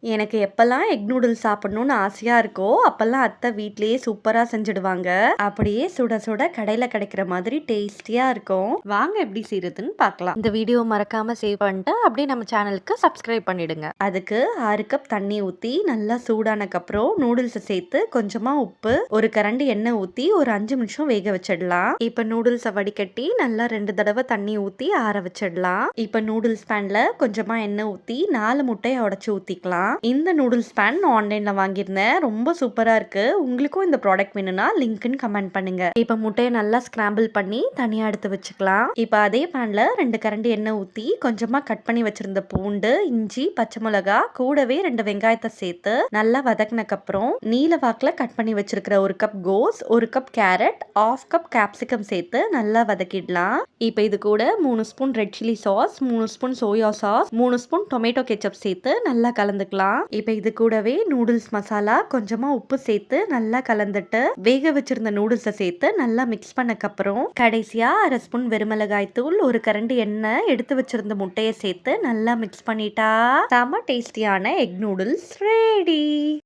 எனக்கு எப்பல்லாம் egg noodles சாப்பிடணும்னு ஆசையா இருக்கோ, அப்பல்லாம் அத்தை வீட்லயே சூப்பரா செஞ்சுடுவாங்க. அப்படியே சுட சுட கடையில கிடைக்கிற மாதிரி டேஸ்டியா இருக்கும். வாங்க எப்படி செய்யறதுன்னு பார்க்கலாம். இந்த வீடியோ மறக்காம சேவ் பண்ணிட்டு அப்படியே நம்ம சேனலுக்கு சப்ஸ்கிரைப் பண்ணிடுங்க. அதுக்கு 6 கப் தண்ணி ஊத்தி நல்லா சூடானக்கப்புறம் நூடுல்ஸை சேர்த்து கொஞ்சமா உப்பு, ஒரு கரண்டி எண்ணெய் ஊத்தி ஒரு 5 நிமிஷம் வேக வச்சிடலாம். இப்ப நூடுல்ஸை வடிகட்டி நல்லா 2 தடவை தண்ணி ஊத்தி ஆற வச்சிடலாம். இப்ப நூடுல்ஸ் பேன்ல கொஞ்சமா எண்ணெய் ஊத்தி 4 முட்டையை உடைச்சு ஊத்திக்கலாம். இந்த நூடுல்ஸ் பேன் ஆன்லைன்ல வாங்கியிருந்தேன். ரொம்ப சூப்பரா இருக்கு. உங்களுக்கும் இந்த ப்ராடக்ட் வேணும்னா லிங்க்னு கமெண்ட் பண்ணுங்க. இப்ப முட்டையை நல்லா ஸ்கிராம்பிள் பண்ணி தனியா எடுத்து வச்சுக்கலாம். இப்ப அதே பேன்ல 2 கரண்டி எண்ணெய் ஊத்தி கொஞ்சமா கட் பண்ணி வச்சிருந்த பூண்டு, இஞ்சி, பச்சை மிளகா கூடவே 2 வெங்காயத்தை சேர்த்து நல்லா வதக்கினக்கு அப்புறம் நீல வாக்குல கட் பண்ணி வச்சிருக்கிற 1 கப் கோஸ், 1 கப் கேரட், 1/2 கப் கேப்சிகம் சேர்த்து நல்லா வதக்கிடலாம். இப்ப இது கூட 3 spoon red chilli sauce, 3 spoon soya sauce, 3 spoon tomato ketchup சேர்த்து நல்லா கலந்துக்கலாம். இப்ப இது கூடவே நூடுல்ஸ் மசாலா, கொஞ்சமா உப்பு சேர்த்து நல்லா கலந்துட்டு வேக வச்சிருந்த நூடுல்ஸை சேர்த்து நல்லா மிக்ஸ் பண்ணக்கப்புறம் கடைசியா 1/2 ஸ்பூன் வெறுமிளகாய் தூள், 1 கரண்டி எண்ணெய், எடுத்து வச்சிருந்த முட்டையை சேர்த்து நல்லா மிக்ஸ் பண்ணிட்டா செம டேஸ்டியான எக் நூடுல்ஸ் ரெடி.